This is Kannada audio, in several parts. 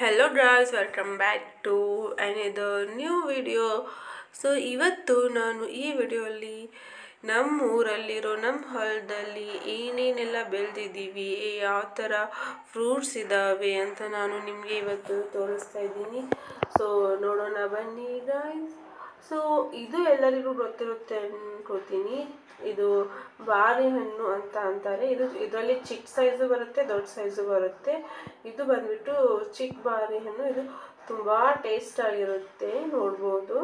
Hello guys, welcome back to another new video. So ಇವತ್ತು ನಾನು ಈ ವಿಡಿಯೋಲಿ ನಮ್ಮ ಊರಲ್ಲಿರೋ ನಮ್ಮ ಹೊಲದಲ್ಲಿ ಏನೇನೆಲ್ಲ ಬೆಳೆದಿದ್ದೀವಿ, ಯಾವ ಥರ ಫ್ರೂಟ್ಸ್ ಇದ್ದಾವೆ ಅಂತ ನಾನು ನಿಮಗೆ ಇವತ್ತು ತೋರಿಸ್ತಾ ಇದ್ದೀನಿ. ಸೊ ನೋಡೋಣ ಬನ್ನಿ ಗಾಯ್ಸ್. ಸೊ ಇದು ಎಲ್ಲರಿಗೂ ಗೊತ್ತಿರುತ್ತೆ ಅನ್ಕೋತೀನಿ. ಇದು ಬಾಳೆಹಣ್ಣು ಅಂತ ಅಂತಾರೆ. ಇದರಲ್ಲಿ ಚಿಕ್ಕ ಸೈಜು ಬರುತ್ತೆ, ದೊಡ್ಡ ಸೈಜು ಬರುತ್ತೆ. ಇದು ಬಂದ್ಬಿಟ್ಟು ಚಿಕ್ಕ ಬಾಳೆಹಣ್ಣು. ಇದು ತುಂಬ ಟೇಸ್ಟ್ ಆಗಿರುತ್ತೆ, ನೋಡ್ಬೋದು.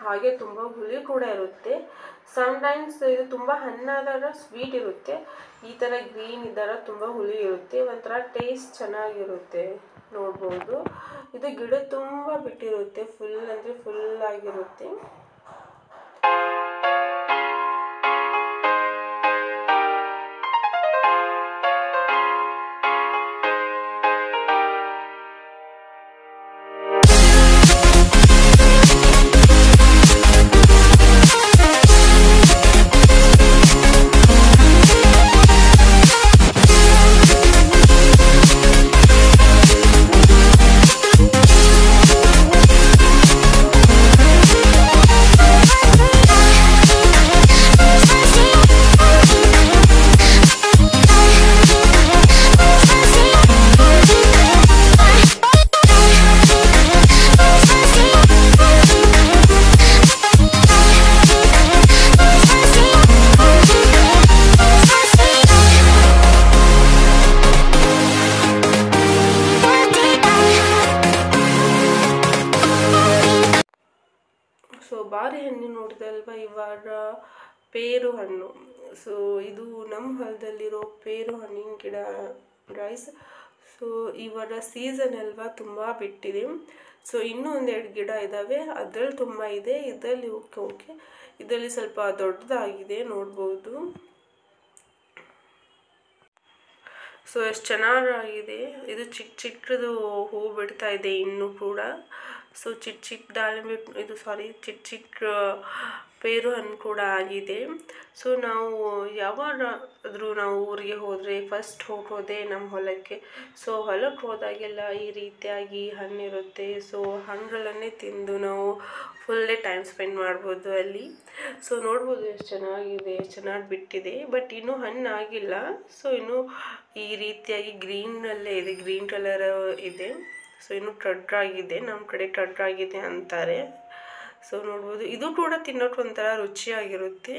ಹಾಗೆ ತುಂಬ ಹುಳಿ ಕೂಡ ಇರುತ್ತೆ. ಸಮ್ಟೈಮ್ಸ್ ಇದು ತುಂಬ ಹಣ್ಣಾದಾಗ ಸ್ವೀಟ್ ಇರುತ್ತೆ, ಈ ಥರ ಗ್ರೀನ್ ಇದ್ದಾಗ ತುಂಬ ಹುಳಿ ಇರುತ್ತೆ, ಒಂಥರ ಟೇಸ್ಟ್ ಚೆನ್ನಾಗಿರುತ್ತೆ, ನೋಡ್ಬೋದು. ಇದು ಗಿಡ ತುಂಬ ಬಿಟ್ಟಿರುತ್ತೆ, ಫುಲ್ ಅಂದರೆ ಫುಲ್ ಆಗಿರುತ್ತೆ. ಸೊ ಬಾಳೆಹಣ್ಣು ನೋಡಿದಲ್ವ, ಇವಾಗ ಪೇರು ಹಣ್ಣು. ಸೊ ಇದು ನಮ್ಮ ಹೊಲದಲ್ಲಿರೋ ಪೇರು ಹಣ್ಣಿನ ಗಿಡ ಗೈಸ್. ಸೊ ಇವಾಗ ಸೀಸನ್ ಅಲ್ವಾ, ತುಂಬ ಬಿಟ್ಟಿದೆ. ಸೊ ಇನ್ನೂ ಒಂದೆರಡು ಗಿಡ ಇದ್ದಾವೆ, ಅದರಲ್ಲಿ ತುಂಬ ಇದೆ. ಇದರಲ್ಲಿ ಓಕೆ ಇದರಲ್ಲಿ ಸ್ವಲ್ಪ ದೊಡ್ಡದಾಗಿದೆ, ನೋಡ್ಬೋದು. ಸೊ ಎಷ್ಟು ಚೆನ್ನಾಗಿದೆ. ಇದು ಚಿಕ್ಕದು ಹೂ ಬಿಡ್ತಾ ಇದೆ ಇನ್ನೂ ಕೂಡ. ಸೊ ಚಿಕ್ಕ ದಾಳಿಂಬೆ, ಇದು ಚಿಕ್ಕ ಪೇರು ಹಣ್ಣು ಕೂಡ ಆಗಿದೆ. ಸೊ ನಾವು ಯಾವಾಗಾದರೂ ನಾವು ಊರಿಗೆ ಹೋದರೆ ಫಸ್ಟ್ ಹೋಗೋದೇ ನಮ್ಮ ಹೊಲಕ್ಕೆ. ಸೊ ಹೊಲಕ್ಕೆ ಹೋದಾಗೆಲ್ಲ ಈ ರೀತಿಯಾಗಿ ಹಣ್ಣಿರುತ್ತೆ. ಸೊ ಹಣ್ಣುಗಳನ್ನೇ ತಿಂದು ನಾವು ಫುಲ್ ಡೇ ಟೈಮ್ ಸ್ಪೆಂಡ್ ಮಾಡ್ಬೋದು ಅಲ್ಲಿ. ಸೊ ನೋಡ್ಬೋದು ಎಷ್ಟು ಚೆನ್ನಾಗಿದೆ, ಎಷ್ಟು ಚೆನ್ನಾಗಿ ಬಿಟ್ಟಿದೆ. ಬಟ್ ಇನ್ನೂ ಹಣ್ಣು ಆಗಿಲ್ಲ. ಸೊ ಇನ್ನೂ ಈ ರೀತಿಯಾಗಿ ಗ್ರೀನಲ್ಲೇ ಇದೆ, ಗ್ರೀನ್ ಕಲರ್ ಇದೆ. ಸೊ ಇನ್ನು ಟಡ್ರಾಗಿದೆ, ನಮ್ಮ ಕಡೆ ಟಡ್ರಾಗಿದೆ ಅಂತಾರೆ. ಸೊ ನೋಡ್ಬೋದು, ಇದು ಕೂಡ ತಿನ್ನೋಕೆ ಒಂಥರ ರುಚಿಯಾಗಿರುತ್ತೆ.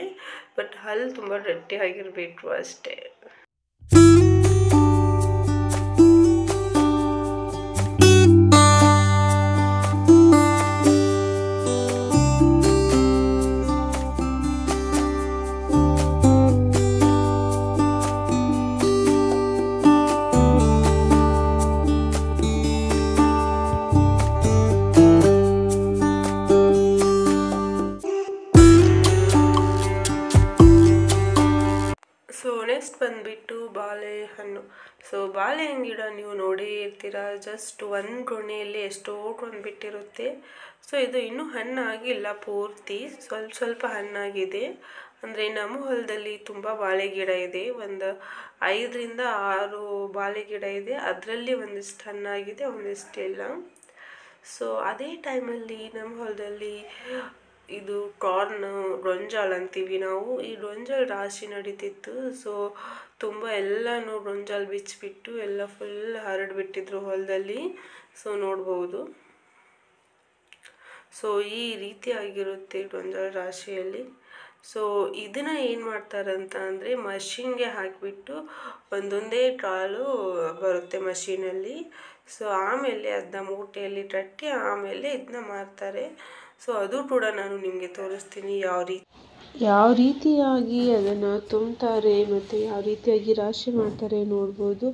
ಬಟ್ ಹಲ್ಲು ತುಂಬ ಗಟ್ಟಿಯಾಗಿರಬೇಕು ಅಷ್ಟೇ. ಸೊ ನೆಕ್ಸ್ಟ್ ಬಂದುಬಿಟ್ಟು ಬಾಳೆಹಣ್ಣು. ಸೊ ಬಾಳೆಹಣ್ಣು ಗಿಡ ನೀವು ನೋಡೇ ಇರ್ತೀರ, ಜಸ್ಟ್ ಒಂದು ಗೊನೆಯಲ್ಲಿ ಎಷ್ಟೋ ಬಿಟ್ಟಿರುತ್ತೆ. ಸೊ ಇದು ಇನ್ನೂ ಹಣ್ಣಾಗಿಲ್ಲ ಪೂರ್ತಿ, ಸ್ವಲ್ಪ ಹಣ್ಣಾಗಿದೆ. ಅಂದರೆ ನಮ್ಮ ಹೊಲದಲ್ಲಿ ತುಂಬ ಬಾಳೆ ಗಿಡ ಇದೆ, ಒಂದು 5ರಿಂದ 6 ಬಾಳೆ ಗಿಡ ಇದೆ. ಅದರಲ್ಲಿ ಒಂದಿಷ್ಟು ಹಣ್ಣಾಗಿದೆ, ಒಂದಿಷ್ಟು ಇಲ್ಲ. ಸೊ ಅದೇ ಟೈಮಲ್ಲಿ ನಮ್ಮ ಹೊಲದಲ್ಲಿ ಇದು ಕಾರ್ನ್, ಗೊಂಜಾಳ ಅಂತೀವಿ ನಾವು, ಈ ಗೊಂಜಾಳ ರಾಶಿ ನಡೀತಿತ್ತು. ಸೊ ತುಂಬ ಎಲ್ಲನೂ ಗೊಂಜಾಳ ಬಿಚ್ಚಿಬಿಟ್ಟು ಎಲ್ಲ ಫುಲ್ ಹರಡ್ಬಿಟ್ಟಿದ್ರು ಹೊಲದಲ್ಲಿ. ಸೊ ನೋಡ್ಬೋದು. ಸೊ ಈ ರೀತಿಯಾಗಿರುತ್ತೆ ಗೊಂಜಾಳ ರಾಶಿಯಲ್ಲಿ. ಸೊ ಇದನ್ನು ಏನು ಮಾಡ್ತಾರಂತ ಅಂದರೆ ಮಷಿನ್ಗೆ ಹಾಕಿಬಿಟ್ಟು ಒಂದೊಂದೇ ಕಾಳು ಬರುತ್ತೆ ಮಷೀನಲ್ಲಿ. ಸೊ ಆಮೇಲೆ ಅದನ್ನ ಮೂಟೆಯಲ್ಲಿ ಕಟ್ಟಿ ಆಮೇಲೆ ಇದನ್ನ ಮಾರ್ತಾರೆ. ಸೊ ಅದು ಕೂಡ ನಾನು ನಿಮಗೆ ತೋರಿಸ್ತೀನಿ ಯಾವ ರೀತಿಯಾಗಿ ಅದನ್ನು ತುಂಬ್ತಾರೆ ಮತ್ತು ಯಾವ ರೀತಿಯಾಗಿ ರಾಶಿ ಮಾಡ್ತಾರೆ, ನೋಡ್ಬೋದು.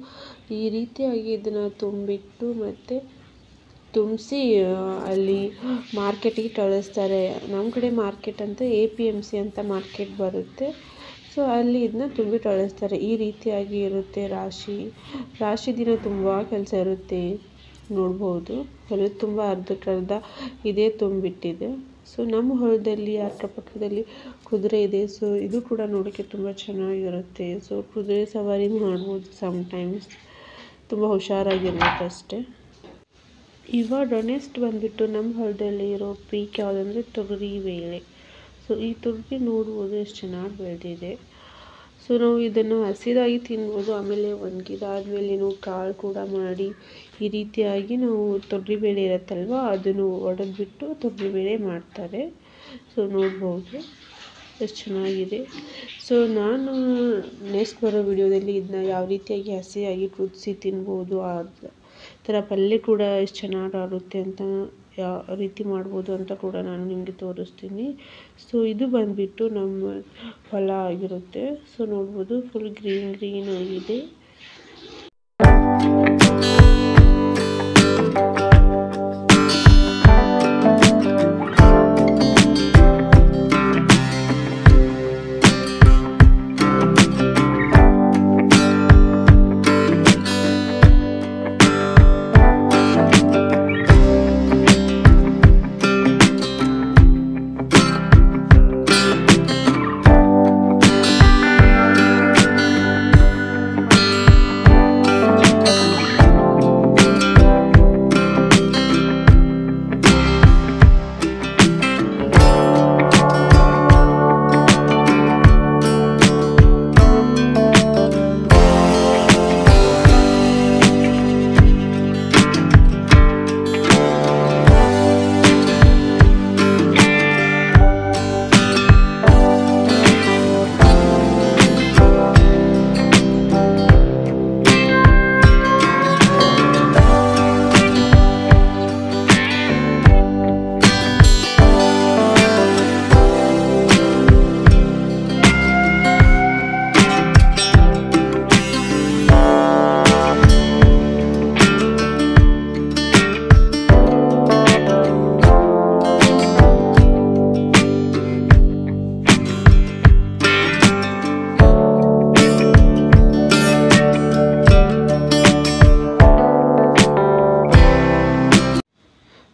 ಈ ರೀತಿಯಾಗಿ ಇದನ್ನು ತುಂಬಿಟ್ಟು ಮತ್ತು ತುಂಬಿಸಿ ಅಲ್ಲಿ ಮಾರ್ಕೆಟಿಗೆ ಕಳಿಸ್ತಾರೆ. ನಮ್ಮ ಕಡೆ ಮಾರ್ಕೆಟ್ ಅಂತ APMC ಅಂತ ಮಾರ್ಕೆಟ್ ಬರುತ್ತೆ. ಸೊ ಅಲ್ಲಿ ಇದನ್ನ ತುಂಬಿ ಕಳಿಸ್ತಾರೆ. ಈ ರೀತಿಯಾಗಿ ಇರುತ್ತೆ ರಾಶಿ ದಿನ ತುಂಬ ಕೆಲಸ ಇರುತ್ತೆ, ನೋಡ್ಬೋದು. ಹೊಲದ ತುಂಬ ಅರ್ಧಕ್ಕರ್ಧ ಇದೇ ತುಂಬಿಟ್ಟಿದೆ. ಸೊ ನಮ್ಮ ಹೊಲದಲ್ಲಿ ಅಕ್ಕಪಕ್ಕದಲ್ಲಿ ಕುದುರೆ ಇದೆ. ಸೊ ಇದು ಕೂಡ ನೋಡೋಕ್ಕೆ ತುಂಬ ಚೆನ್ನಾಗಿರುತ್ತೆ. ಸೊ ಕುದುರೆ ಸವಾರಿ ಮಾಡ್ಬೋದು ಸಮ್ಟೈಮ್ಸ್, ತುಂಬ ಹುಷಾರಾಗಿರ್ಬೇಕಷ್ಟೆ. ಇವಾಗ ನೆಕ್ಸ್ಟ್ ಬಂದುಬಿಟ್ಟು ನಮ್ಮ ಹೊಲದಲ್ಲಿ ಇರೋ ಪೀಕ್ ಯಾವುದಂದರೆ ತೊಗರಿ ಬೇಳೆ. ಸೊ ಈ ತೊಗರಿ ನೋಡ್ಬೋದು ಎಷ್ಟು ಚೆನ್ನಾಗಿ ಬೆಳೆದಿದೆ. ಸೊ ನಾವು ಇದನ್ನು ಹಸಿದಾಗಿ ತಿನ್ಬೋದು, ಆಮೇಲೆ ಒಣಗಿದಾದ್ಮೇಲೆ ಕಾಳು ಕೂಡ ಮಾಡಿ ಈ ರೀತಿಯಾಗಿ ನಾವು ತೊಗರಿಬೇಳೆ ಇರುತ್ತಲ್ವ ಅದನ್ನು ಒಡೆದ್ಬಿಟ್ಟು ತೊಗರಿಬೇಳೆ ಮಾಡ್ತಾರೆ. ಸೊ ನೋಡ್ಬೋದು ಎಷ್ಟು ಚೆನ್ನಾಗಿದೆ. ಸೊ ನಾನು ನೆಕ್ಸ್ಟ್ ಬರೋ ವಿಡಿಯೋದಲ್ಲಿ ಇದನ್ನ ಯಾವ ರೀತಿಯಾಗಿ ಹಸಿಯಾಗಿ ಕುದಿಸಿ ತಿನ್ಬೋದು, ಆ ಥರ ಪಲ್ಯ ಕೂಡ ಎಷ್ಟು ಚೆನ್ನಾಗಾಗುತ್ತೆ ಅಂತ ಯಾವ ರೀತಿ ಮಾಡ್ಬೋದು ಅಂತ ಕೂಡ ನಾನು ನಿಮಗೆ ತೋರಿಸ್ತೀನಿ. ಸೊ ಇದು ಬಂದುಬಿಟ್ಟು ನಮ್ಮ ಹೊಲ ಆಗಿರುತ್ತೆ. ಸೊ ನೋಡ್ಬೋದು ಫುಲ್ ಗ್ರೀನ್ ಆಗಿದೆ.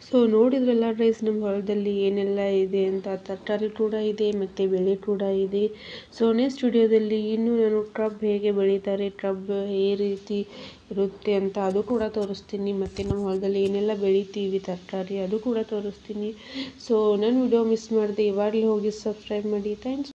ಸೊ ನೋಡಿದ್ರಲ್ಲ ಗೈಸ್, ನಮ್ಮ ಹೊಲದಲ್ಲಿ ಏನೆಲ್ಲ ಇದೆ ಅಂತ. ತರಕಾರಿ ಕೂಡ ಇದೆ ಮತ್ತು ಬೆಳೆ ಕೂಡ ಇದೆ. ಸೊ ನೆಕ್ಸ್ಟ್ ವಿಡಿಯೋದಲ್ಲಿ ಇನ್ನೂ ನಾನು ಕಬ್ಬು ಹೇಗೆ ಬೆಳೀತಾರೆ, ಕಬ್ಬು ಈ ರೀತಿ ಇರುತ್ತೆ ಅಂತ ಅದು ಕೂಡ ತೋರಿಸ್ತೀನಿ. ಮತ್ತು ನಮ್ಮ ಹೊಲದಲ್ಲಿ ಏನೆಲ್ಲ ಬೆಳಿತೀವಿ ತರಕಾರಿ ಅದು ಕೂಡ ತೋರಿಸ್ತೀನಿ. ಸೊ ನನ್ನ ವಿಡಿಯೋ ಮಿಸ್ ಮಾಡಿದೆ ಇವಾಗಲೇ ಹೋಗಿ ಸಬ್ಸ್ಕ್ರೈಬ್ ಮಾಡಿ. ಥ್ಯಾಂಕ್ಸ್.